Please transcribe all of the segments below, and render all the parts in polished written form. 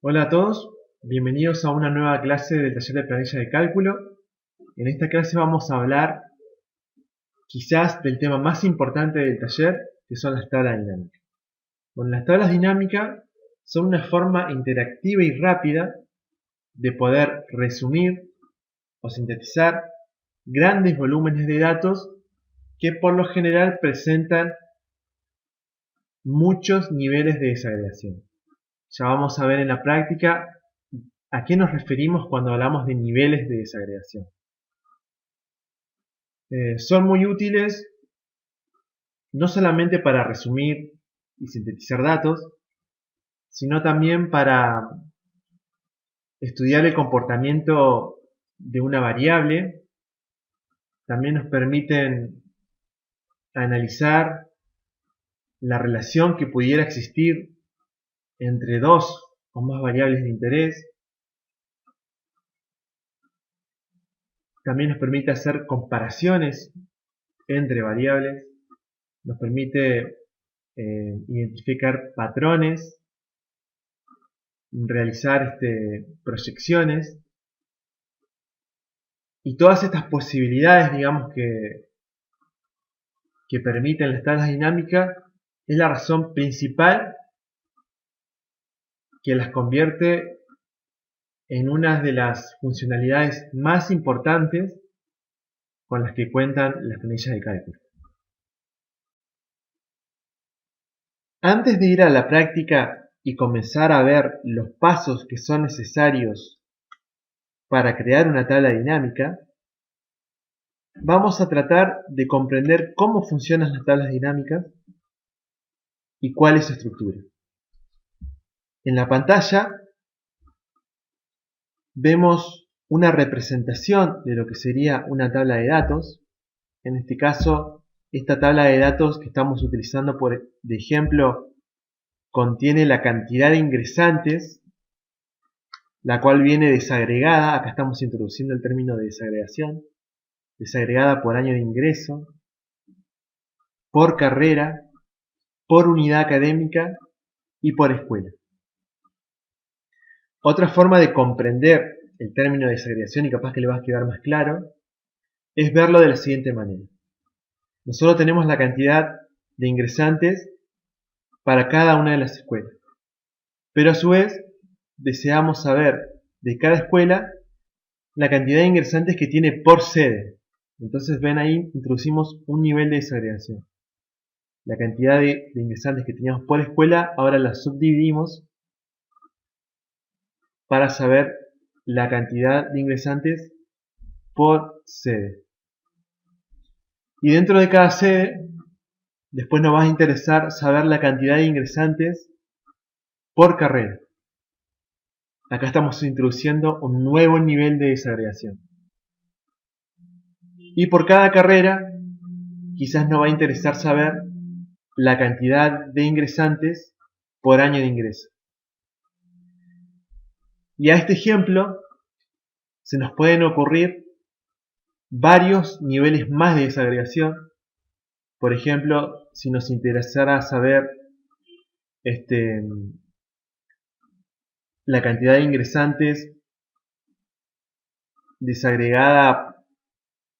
Hola a todos, bienvenidos a una nueva clase del taller de planilla de cálculo. En esta clase vamos a hablar quizás del tema más importante del taller, que son las tablas dinámicas. Bueno, las tablas dinámicas son una forma interactiva y rápida de poder resumir o sintetizar grandes volúmenes de datos que por lo general presentan muchos niveles de desagregación. Ya vamos a ver en la práctica a qué nos referimos cuando hablamos de niveles de desagregación. Son muy útiles no solamente para resumir y sintetizar datos, sino también para estudiar el comportamiento de una variable. También nos permiten analizar la relación que pudiera existir entre dos o más variables de interés. También nos permite hacer comparaciones entre variables. Nos permite identificar patrones, realizar proyecciones, y todas estas posibilidades, digamos, que permiten las tablas dinámicas es la razón principal que las convierte en una de las funcionalidades más importantes con las que cuentan las planillas de cálculo. Antes de ir a la práctica y comenzar a ver los pasos que son necesarios para crear una tabla dinámica, vamos a tratar de comprender cómo funcionan las tablas dinámicas y cuál es su estructura. En la pantalla vemos una representación de lo que sería una tabla de datos. En este caso, esta tabla de datos que estamos utilizando de ejemplo contiene la cantidad de ingresantes, la cual viene desagregada. Acá estamos introduciendo el término de desagregación, desagregada por año de ingreso, por carrera, por unidad académica y por escuela. Otra forma de comprender el término de desagregación, y capaz que le va a quedar más claro, es verlo de la siguiente manera. Nosotros tenemos la cantidad de ingresantes para cada una de las escuelas, pero a su vez deseamos saber de cada escuela la cantidad de ingresantes que tiene por sede. Entonces ven ahí, introducimos un nivel de desagregación. La cantidad de ingresantes que teníamos por escuela, ahora la subdividimos para saber la cantidad de ingresantes por sede. Y dentro de cada sede, después nos va a interesar saber la cantidad de ingresantes por carrera. Acá estamos introduciendo un nuevo nivel de desagregación. Y por cada carrera, quizás nos va a interesar saber la cantidad de ingresantes por año de ingreso. Y a este ejemplo se nos pueden ocurrir varios niveles más de desagregación. Por ejemplo, si nos interesara saber la cantidad de ingresantes desagregada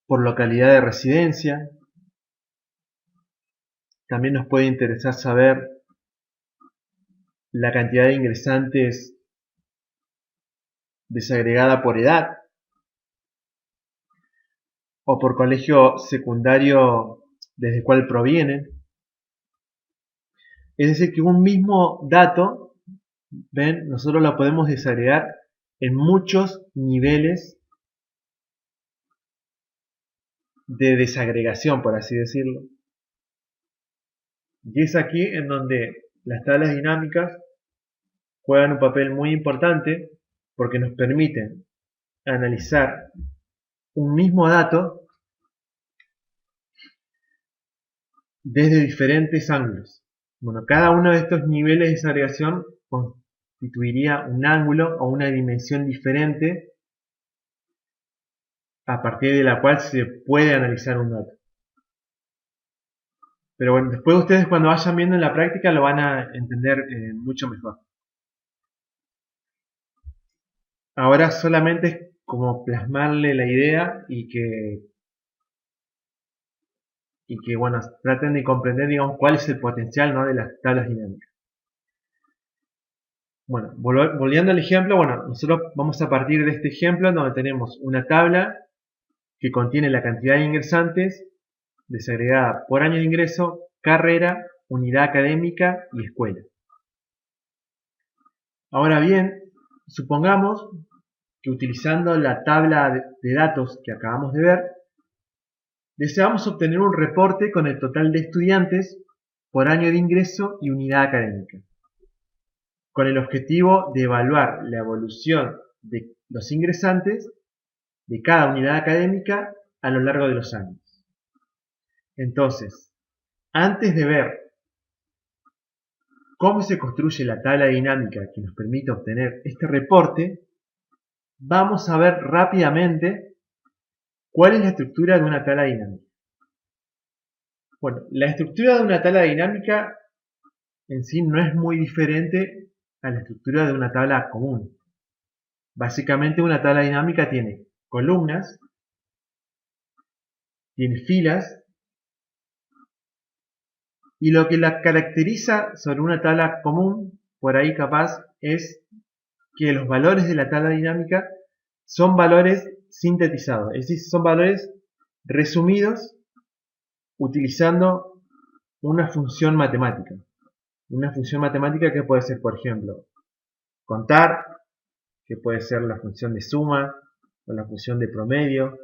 por localidad de residencia, también nos puede interesar saber la cantidad de ingresantes desagregada por edad o por colegio secundario desde el cual provienen. Es decir, que un mismo dato, ven, nosotros lo podemos desagregar en muchos niveles de desagregación, por así decirlo. Y es aquí en donde las tablas dinámicas juegan un papel muy importante porque nos permiten analizar un mismo dato desde diferentes ángulos. Bueno, cada uno de estos niveles de desagregación constituiría un ángulo o una dimensión diferente a partir de la cual se puede analizar un dato. Pero bueno, después ustedes cuando vayan viendo en la práctica lo van a entender mucho mejor. ahora solamente es como plasmarle la idea y que bueno, traten de comprender, digamos, cuál es el potencial, ¿no?, de las tablas dinámicas. Bueno, volviendo al ejemplo, bueno, nosotros vamos a partir de este ejemplo donde tenemos una tabla que contiene la cantidad de ingresantes desagregada por año de ingreso, carrera, unidad académica y escuela. Ahora bien, supongamos que utilizando la tabla de datos que acabamos de ver, deseamos obtener un reporte con el total de estudiantes por año de ingreso y unidad académica, con el objetivo de evaluar la evolución de los ingresantes de cada unidad académica a lo largo de los años. Entonces, antes de ver cómo se construye la tabla dinámica que nos permite obtener este reporte, vamos a ver rápidamente cuál es la estructura de una tabla dinámica. Bueno, la estructura de una tabla dinámica en sí no es muy diferente a la estructura de una tabla común. Básicamente una tabla dinámica tiene columnas, tiene filas, y lo que la caracteriza sobre una tabla común, por ahí capaz, es que los valores de la tabla dinámica son valores sintetizados, es decir, son valores resumidos utilizando una función matemática. Una función matemática que puede ser, por ejemplo, contar, que puede ser la función de suma, o la función de promedio,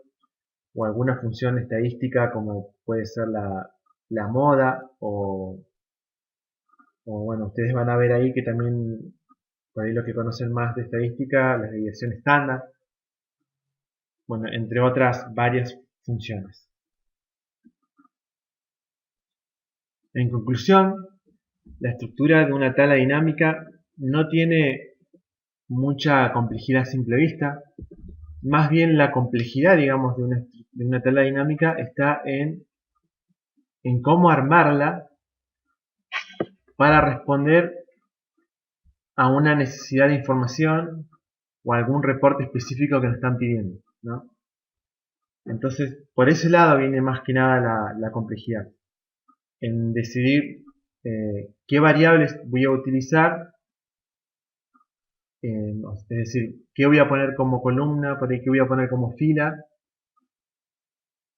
o alguna función estadística como puede ser la moda, o bueno, ustedes van a ver ahí que también, por ahí los que conocen más de estadística, la desviación estándar, bueno, entre otras varias funciones. En conclusión, la estructura de una tabla dinámica no tiene mucha complejidad a simple vista. Más bien la complejidad, digamos, de una tabla dinámica está en cómo armarla para responder a una necesidad de información o a algún reporte específico que nos están pidiendo, ¿no? Entonces, por ese lado viene más que nada la complejidad. En decidir qué variables voy a utilizar, es decir, qué voy a poner como columna, por ahí qué voy a poner como fila,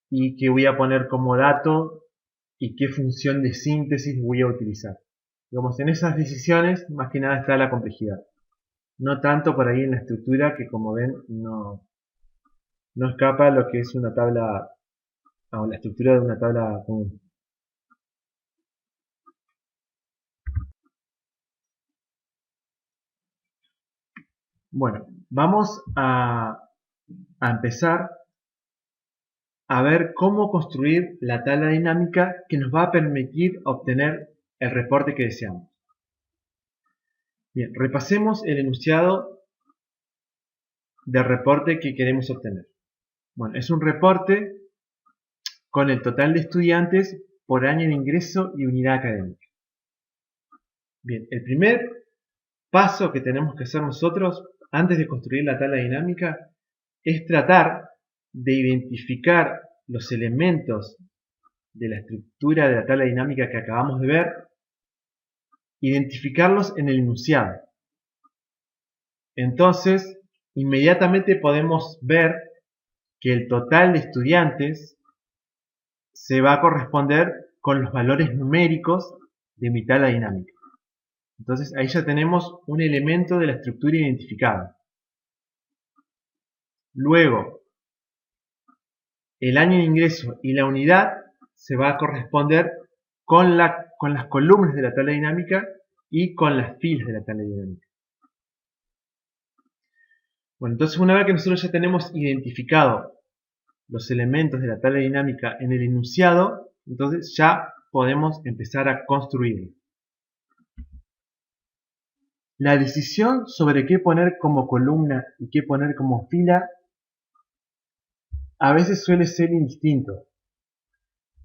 y qué voy a poner como dato, y qué función de síntesis voy a utilizar. Digamos, en esas decisiones, más que nada está la complejidad. No tanto por ahí en la estructura, que como ven, no escapa lo que es una tabla, o la estructura de una tabla común. Bueno, vamos a empezar a ver cómo construir la tabla dinámica que nos va a permitir obtener el reporte que deseamos. Bien, repasemos el enunciado del reporte que queremos obtener. Bueno, es un reporte con el total de estudiantes por año de ingreso y unidad académica. Bien, el primer paso que tenemos que hacer nosotros antes de construir la tabla dinámica es tratar de identificar los elementos de la estructura de la tabla dinámica que acabamos de ver, identificarlos en el enunciado. Entonces, inmediatamente podemos ver que el total de estudiantes se va a corresponder con los valores numéricos de mi tabla dinámica. Entonces ahí ya tenemos un elemento de la estructura identificado. Luego, el año de ingreso y la unidad se va a corresponder con las columnas de la tabla dinámica y con las filas de la tabla dinámica. Bueno, entonces una vez que nosotros ya tenemos identificado los elementos de la tabla dinámica en el enunciado, entonces ya podemos empezar a construirlo. La decisión sobre qué poner como columna y qué poner como fila a veces suele ser indistinto.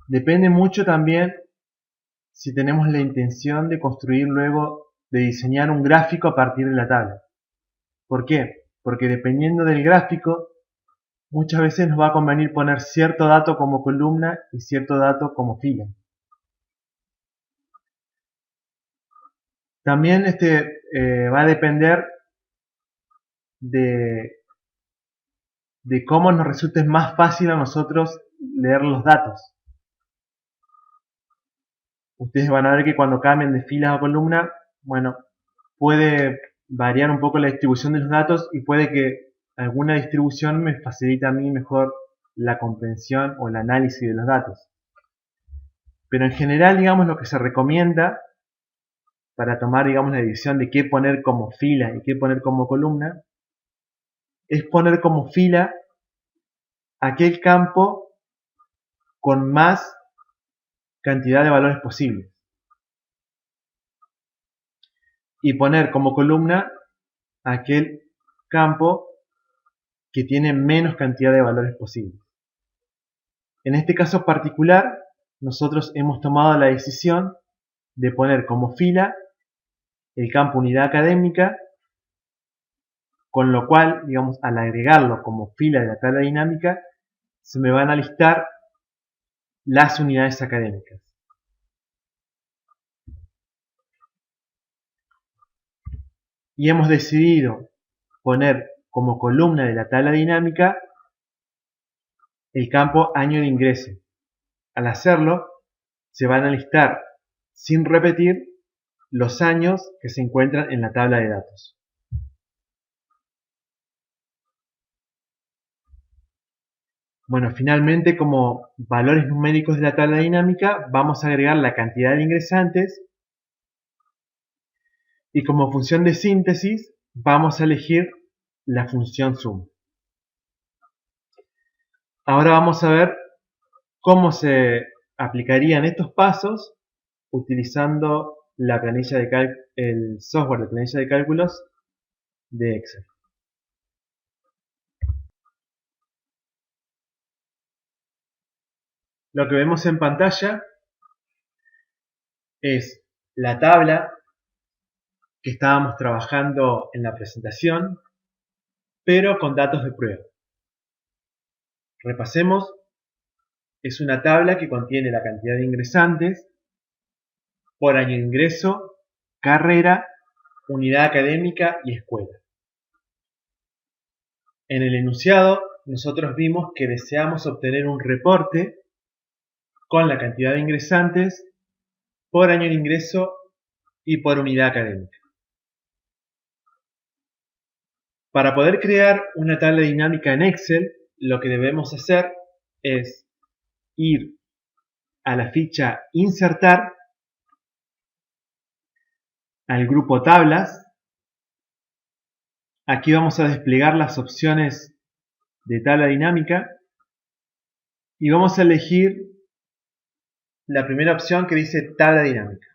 Depende mucho también si tenemos la intención de construir luego, de diseñar un gráfico a partir de la tabla. ¿Por qué? porque dependiendo del gráfico, muchas veces nos va a convenir poner cierto dato como columna y cierto dato como fila. También va a depender de cómo nos resulte más fácil a nosotros leer los datos. Ustedes van a ver que cuando cambien de filas a columna, bueno, puede variar un poco la distribución de los datos y puede que alguna distribución me facilite a mí mejor la comprensión o el análisis de los datos. Pero en general, digamos, lo que se recomienda para tomar, digamos, la decisión de qué poner como fila y qué poner como columna, es poner como fila aquel campo con más cantidad de valores posibles. Y poner como columna aquel campo que tiene menos cantidad de valores posibles. En este caso particular, nosotros hemos tomado la decisión de poner como fila el campo unidad académica, con lo cual, digamos, al agregarlo como fila de la tabla dinámica, se me van a listar las unidades académicas. Y hemos decidido poner como columna de la tabla dinámica el campo año de ingreso. Al hacerlo, se van a listar sin repetir los años que se encuentran en la tabla de datos. Bueno, finalmente, como valores numéricos de la tabla dinámica, vamos a agregar la cantidad de ingresantes y como función de síntesis vamos a elegir la función suma. Ahora vamos a ver cómo se aplicarían estos pasos utilizando la planilla de el software de planilla de cálculos de Excel. Lo que vemos en pantalla es la tabla que estábamos trabajando en la presentación, pero con datos de prueba. Repasemos, es una tabla que contiene la cantidad de ingresantes por año de ingreso, carrera, unidad académica y escuela. En el enunciado, nosotros vimos que deseamos obtener un reporte con la cantidad de ingresantes por año de ingreso y por unidad académica. Para poder crear una tabla dinámica en Excel, lo que debemos hacer es ir a la ficha Insertar, al grupo Tablas. Aquí vamos a desplegar las opciones de tabla dinámica y vamos a elegir la primera opción que dice tabla dinámica.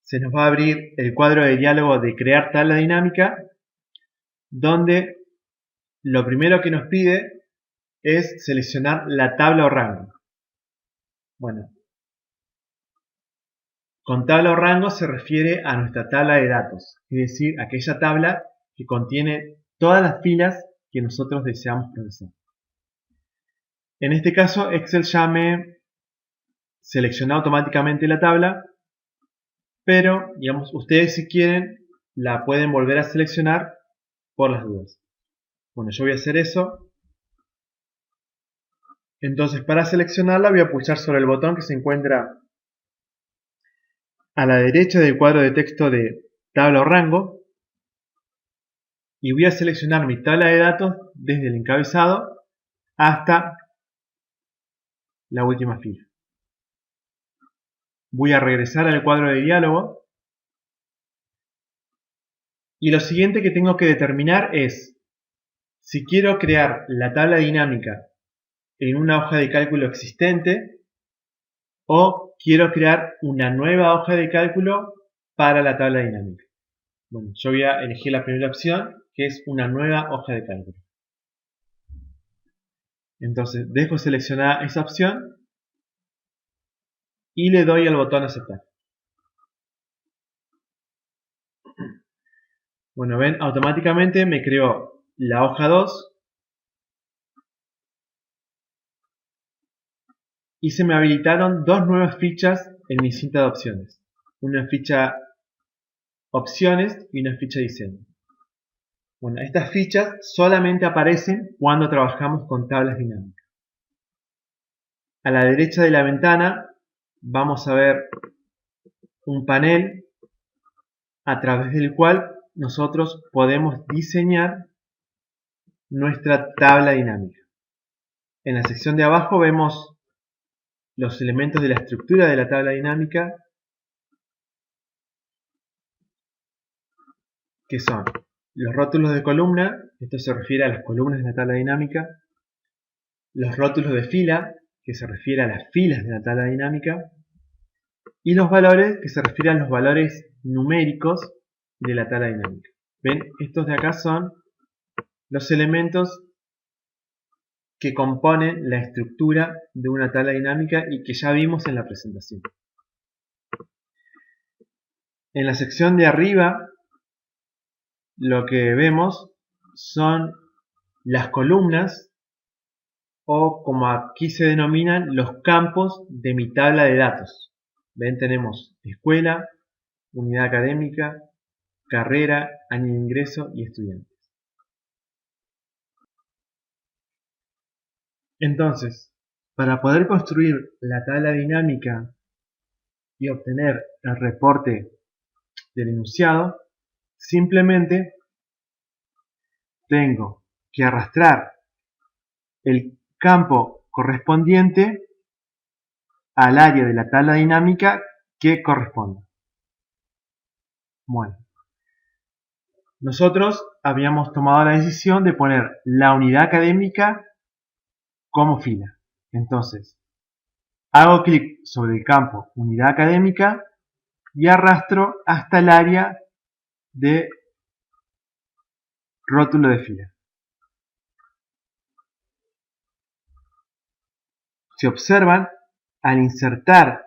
Se nos va a abrir el cuadro de diálogo de crear tabla dinámica, donde lo primero que nos pide es seleccionar la tabla o rango. Bueno, con tabla o rango se refiere a nuestra tabla de datos, es decir, aquella tabla que contiene todas las filas que nosotros deseamos procesar. En este caso, Excel ya me selecciona automáticamente la tabla, pero, digamos, ustedes si quieren la pueden volver a seleccionar por las dudas. Bueno, yo voy a hacer eso. Entonces, para seleccionarla voy a pulsar sobre el botón que se encuentra a la derecha del cuadro de texto de tabla o rango y voy a seleccionar mi tabla de datos desde el encabezado hasta la última fila. Voy a regresar al cuadro de diálogo y lo siguiente que tengo que determinar es si quiero crear la tabla dinámica en una hoja de cálculo existente o quiero crear una nueva hoja de cálculo para la tabla dinámica. Bueno, yo voy a elegir la primera opción, que es una nueva hoja de cálculo. Entonces dejo seleccionada esa opción y le doy al botón aceptar. Bueno, ven, automáticamente me creó la hoja 2 y se me habilitaron dos nuevas fichas en mi cinta de opciones. Una ficha opciones y una ficha diseño. Bueno, estas fichas solamente aparecen cuando trabajamos con tablas dinámicas. A la derecha de la ventana vamos a ver un panel a través del cual nosotros podemos diseñar nuestra tabla dinámica. En la sección de abajo vemos los elementos de la estructura de la tabla dinámica, que son los rótulos de columna, esto se refiere a las columnas de la tabla dinámica, los rótulos de fila, que se refiere a las filas de la tabla dinámica, y los valores, que se refieren a los valores numéricos de la tabla dinámica. ¿Ven? Estos de acá son los elementos que componen la estructura de una tabla dinámica y que ya vimos en la presentación. En la sección de arriba lo que vemos son las columnas, o como aquí se denominan, los campos de mi tabla de datos. ¿Ven? Tenemos escuela, unidad académica, carrera, año de ingreso y estudiantes. Entonces, para poder construir la tabla dinámica y obtener el reporte del enunciado, simplemente tengo que arrastrar el campo correspondiente al área de la tabla dinámica que corresponda. Bueno, nosotros habíamos tomado la decisión de poner la unidad académica como fila. Entonces, hago clic sobre el campo unidad académica y arrastro hasta el área de rótulo de fila. Si observan, al insertar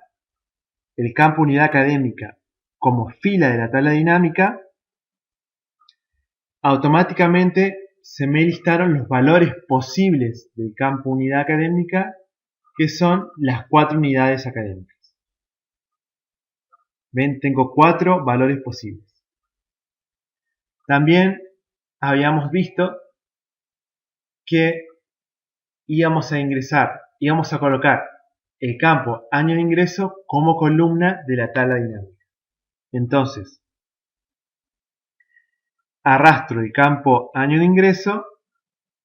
el campo unidad académica como fila de la tabla dinámica, automáticamente se me listaron los valores posibles del campo unidad académica, que son las 4 unidades académicas. Ven, tengo 4 valores posibles. También habíamos visto que íbamos a colocar el campo año de ingreso como columna de la tabla dinámica. Entonces, arrastro el campo año de ingreso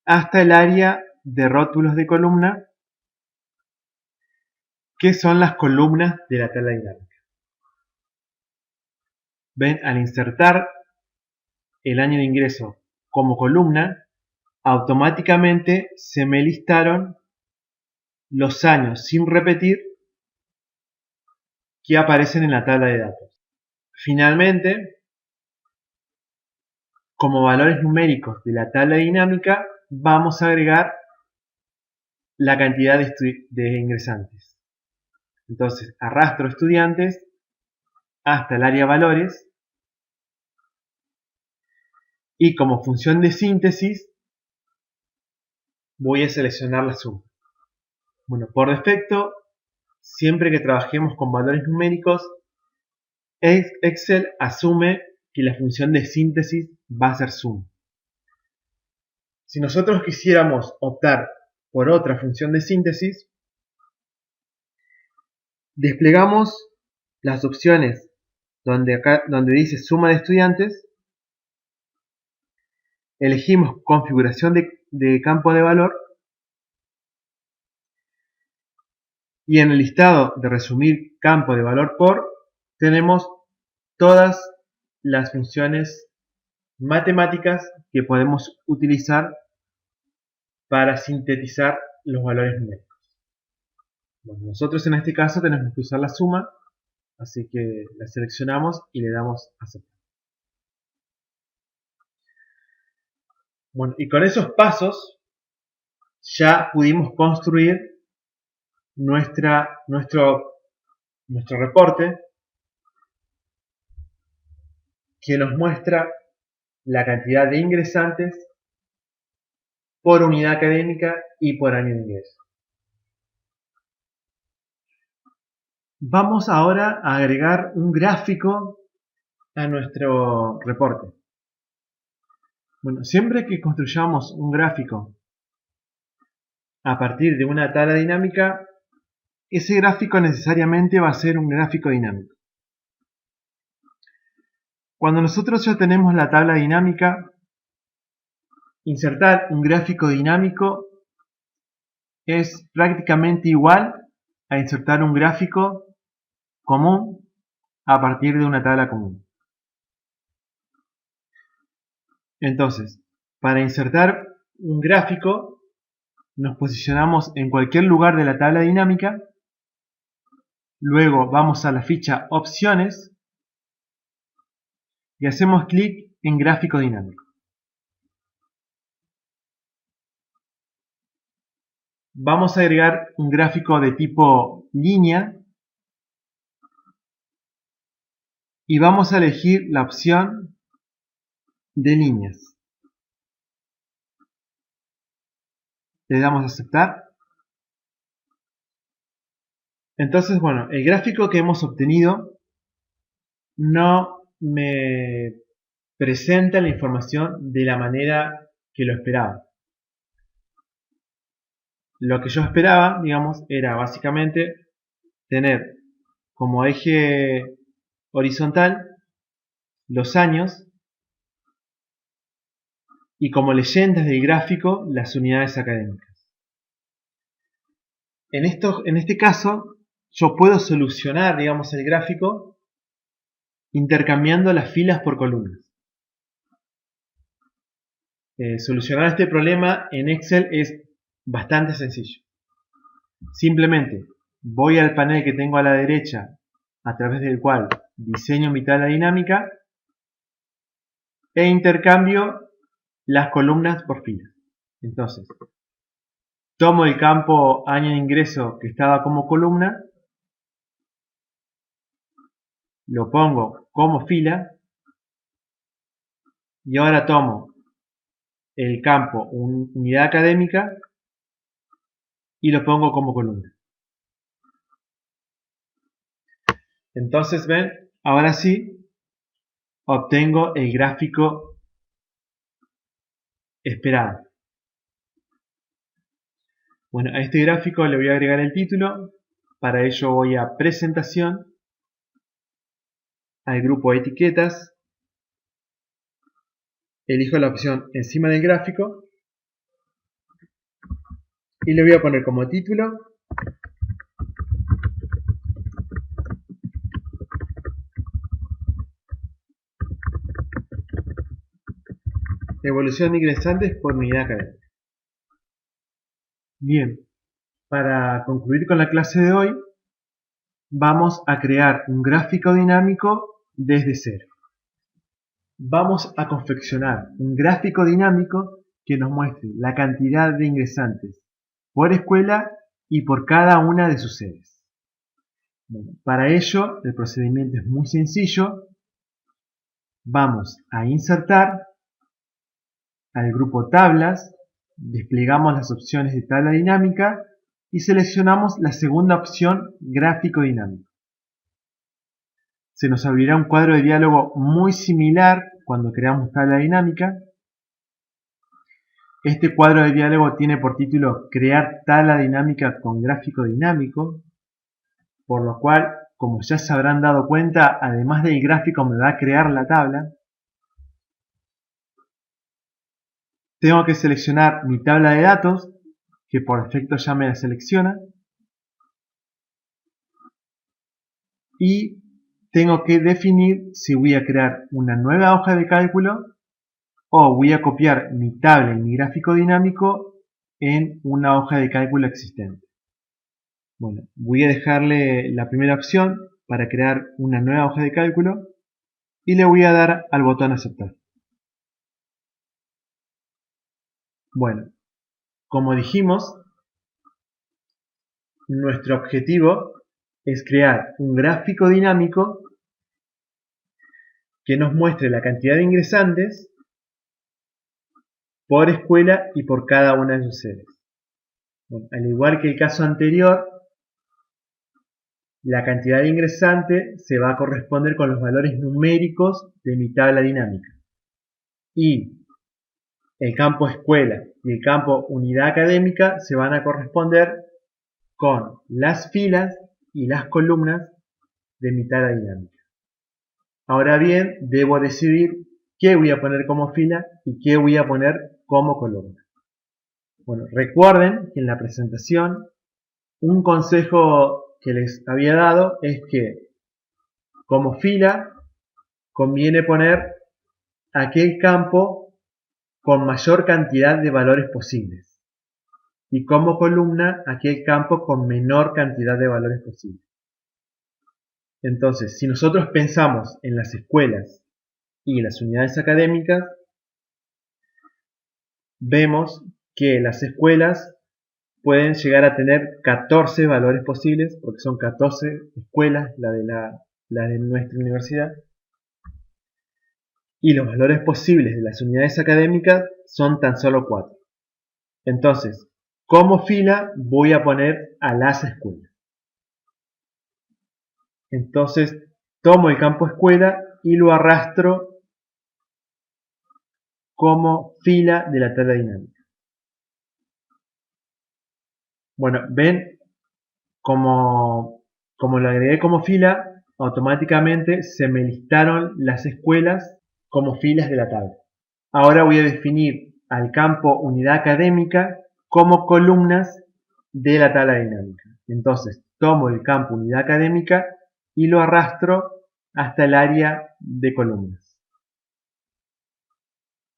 hasta el área de rótulos de columna, que son las columnas de la tabla dinámica. Ven, al insertar el año de ingreso como columna, automáticamente se me listaron los años sin repetir que aparecen en la tabla de datos. Finalmente, como valores numéricos de la tabla dinámica, vamos a agregar la cantidad de ingresantes. Entonces, arrastro estudiantes hasta el área valores y como función de síntesis voy a seleccionar la suma. Bueno, por defecto, siempre que trabajemos con valores numéricos, Excel asume que la función de síntesis va a ser suma. Si nosotros quisiéramos optar por otra función de síntesis, desplegamos las opciones donde dice suma de estudiantes, elegimos configuración de campo de valor y en el listado de resumir campo de valor por tenemos todas las funciones matemáticas que podemos utilizar para sintetizar los valores numéricos. Bueno, nosotros en este caso tenemos que usar la suma, así que la seleccionamos y le damos a aceptar. Bueno, y con esos pasos ya pudimos construir nuestro reporte, que nos muestra la cantidad de ingresantes por unidad académica y por año de ingreso. Vamos ahora a agregar un gráfico a nuestro reporte. Bueno, siempre que construyamos un gráfico a partir de una tabla dinámica, ese gráfico necesariamente va a ser un gráfico dinámico. Cuando nosotros ya tenemos la tabla dinámica, insertar un gráfico dinámico es prácticamente igual a insertar un gráfico común a partir de una tabla común. Entonces, para insertar un gráfico, nos posicionamos en cualquier lugar de la tabla dinámica, luego vamos a la ficha Opciones y hacemos clic en Gráfico dinámico. Vamos a agregar un gráfico de tipo línea y vamos a elegir la opción de líneas. Le damos a aceptar. Entonces, bueno, el gráfico que hemos obtenido no me presenta la información de la manera que lo esperaba. Lo que yo esperaba, digamos, era básicamente tener como eje horizontal los años y como leyendas del gráfico las unidades académicas. En este caso, yo puedo solucionar, digamos, el gráfico intercambiando las filas por columnas. Solucionar este problema en Excel es bastante sencillo. Simplemente voy al panel que tengo a la derecha, a través del cual diseño mi tabla dinámica, e intercambio las columnas por filas. Entonces, tomo el campo año de ingreso que estaba como columna, lo pongo como fila, y ahora tomo el campo unidad académica y lo pongo como columna. Entonces, ven, ahora sí obtengo el gráfico esperado. Bueno, a este gráfico le voy a agregar el título. Para ello voy a Presentación, al grupo Etiquetas, elijo la opción encima del gráfico y le voy a poner como título Evolución de ingresantes por unidad académica. Bien, para concluir con la clase de hoy, vamos a crear un gráfico dinámico desde cero. Vamos a confeccionar un gráfico dinámico que nos muestre la cantidad de ingresantes por escuela y por cada una de sus sedes. Bueno, para ello, el procedimiento es muy sencillo. Vamos a insertar al grupo Tablas, desplegamos las opciones de tabla dinámica y seleccionamos la segunda opción, Gráfico dinámico. Se nos abrirá un cuadro de diálogo muy similar cuando creamos tabla dinámica. Este cuadro de diálogo tiene por título Crear tabla dinámica con gráfico dinámico, por lo cual, como ya se habrán dado cuenta, además del gráfico me va a crear la tabla. Tengo que seleccionar mi tabla de datos, que por defecto ya me la selecciona. Y tengo que definir si voy a crear una nueva hoja de cálculo o voy a copiar mi tabla y mi gráfico dinámico en una hoja de cálculo existente. Bueno, voy a dejarle la primera opción para crear una nueva hoja de cálculo y le voy a dar al botón aceptar. Bueno, como dijimos, nuestro objetivo es crear un gráfico dinámico que nos muestre la cantidad de ingresantes por escuela y por cada una de sus sedes. Bueno, al igual que el caso anterior, la cantidad de ingresantes se va a corresponder con los valores numéricos de mi tabla dinámica. Y el campo escuela y el campo unidad académica se van a corresponder con las filas y las columnas de mi tabla dinámica. Ahora bien, debo decidir qué voy a poner como fila y qué voy a poner como columna. Bueno, recuerden que en la presentación un consejo que les había dado es que como fila conviene poner aquel campo con mayor cantidad de valores posibles y como columna aquel campo con menor cantidad de valores posibles. Entonces, si nosotros pensamos en las escuelas y las unidades académicas, vemos que las escuelas pueden llegar a tener 14 valores posibles, porque son 14 escuelas la de nuestra universidad, y los valores posibles de las unidades académicas son tan solo 4. Entonces, como fila voy a poner a las escuelas. Entonces, tomo el campo escuela y lo arrastro como fila de la tabla dinámica. Bueno, ven como lo agregué como fila, automáticamente se me listaron las escuelas como filas de la tabla. Ahora voy a definir al campo unidad académica como columnas de la tabla dinámica. Entonces, tomo el campo unidad académica y lo arrastro hasta el área de columnas.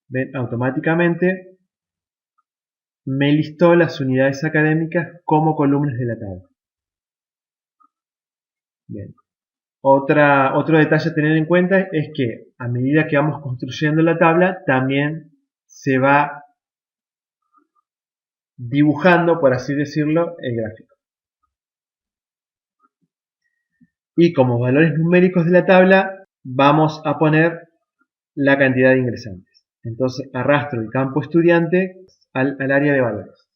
¿Ven? Automáticamente me listó las unidades académicas como columnas de la tabla. Bien. Otro detalle a tener en cuenta es que a medida que vamos construyendo la tabla, también se va dibujando, por así decirlo, el gráfico. Y como valores numéricos de la tabla, vamos a poner la cantidad de ingresantes. Entonces arrastro el campo estudiante al área de valores.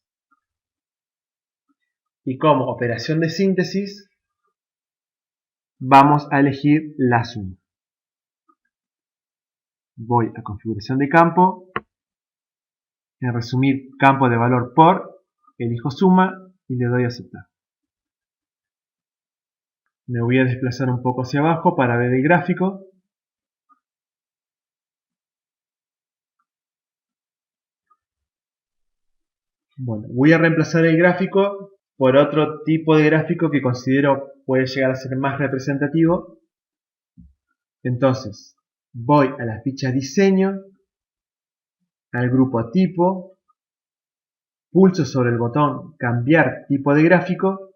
Y como operación de síntesis, vamos a elegir la suma. Voy a configuración de campo, en resumir campo de valor por, elijo suma y le doy a aceptar. Me voy a desplazar un poco hacia abajo para ver el gráfico. Bueno, voy a reemplazar el gráfico por otro tipo de gráfico que considero puede llegar a ser más representativo. Entonces, voy a la ficha diseño, al grupo tipo, pulso sobre el botón cambiar tipo de gráfico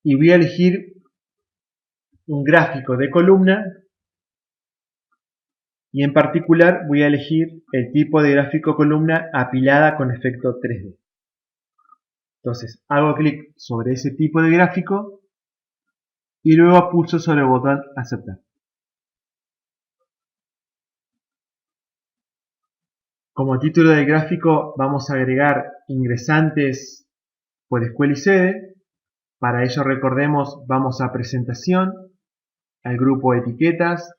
y voy a elegir un gráfico de columna y en particular voy a elegir el tipo de gráfico columna apilada con efecto 3D. Entonces hago clic sobre ese tipo de gráfico y luego pulso sobre el botón aceptar. Como título del gráfico vamos a agregar ingresantes por escuela y sede. Para ello recordemos, vamos a presentación, al grupo etiquetas,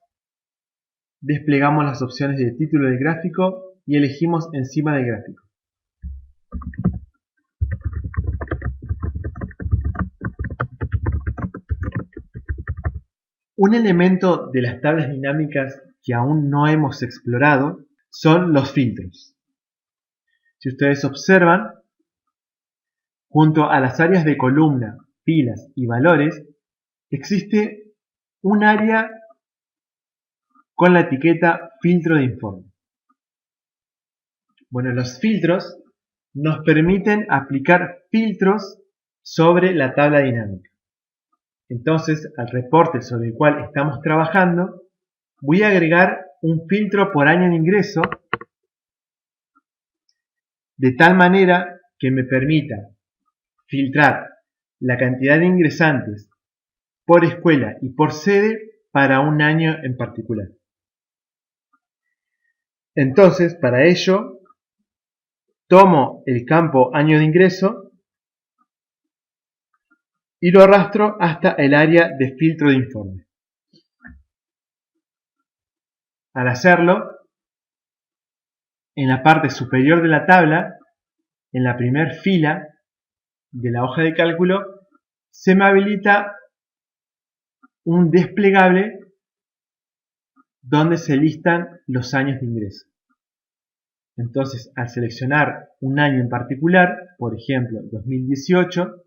desplegamos las opciones de título del gráfico y elegimos encima del gráfico. Un elemento de las tablas dinámicas que aún no hemos explorado son los filtros. Si ustedes observan, junto a las áreas de columna, filas y valores, existe un área con la etiqueta filtro de informe. Bueno, los filtros nos permiten aplicar filtros sobre la tabla dinámica. Entonces, al reporte sobre el cual estamos trabajando, voy a agregar un filtro por año de ingreso de tal manera que me permita filtrar la cantidad de ingresantes por escuela y por sede para un año en particular. Entonces, para ello, tomo el campo año de ingreso y lo arrastro hasta el área de filtro de informe. Al hacerlo, en la parte superior de la tabla, en la primera fila de la hoja de cálculo, se me habilita un desplegable donde se listan los años de ingreso. Entonces, al seleccionar un año en particular, por ejemplo 2018,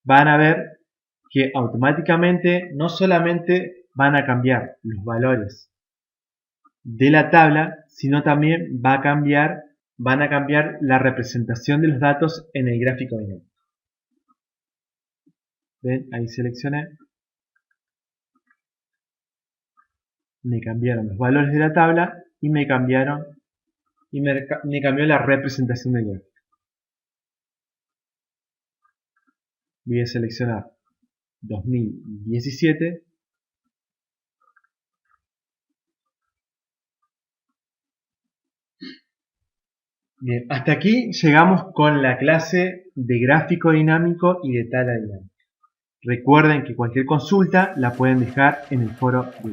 van a ver que automáticamente no solamente van a cambiar los valores de la tabla, sino también van a cambiar la representación de los datos en el gráfico dinámico. ¿Ven? Ahí seleccioné. Me cambiaron los valores de la tabla y me cambió la representación del gráfico. Voy a seleccionar 2017. Bien, hasta aquí llegamos con la clase de gráfico dinámico y de tabla dinámica. Recuerden que cualquier consulta la pueden dejar en el foro de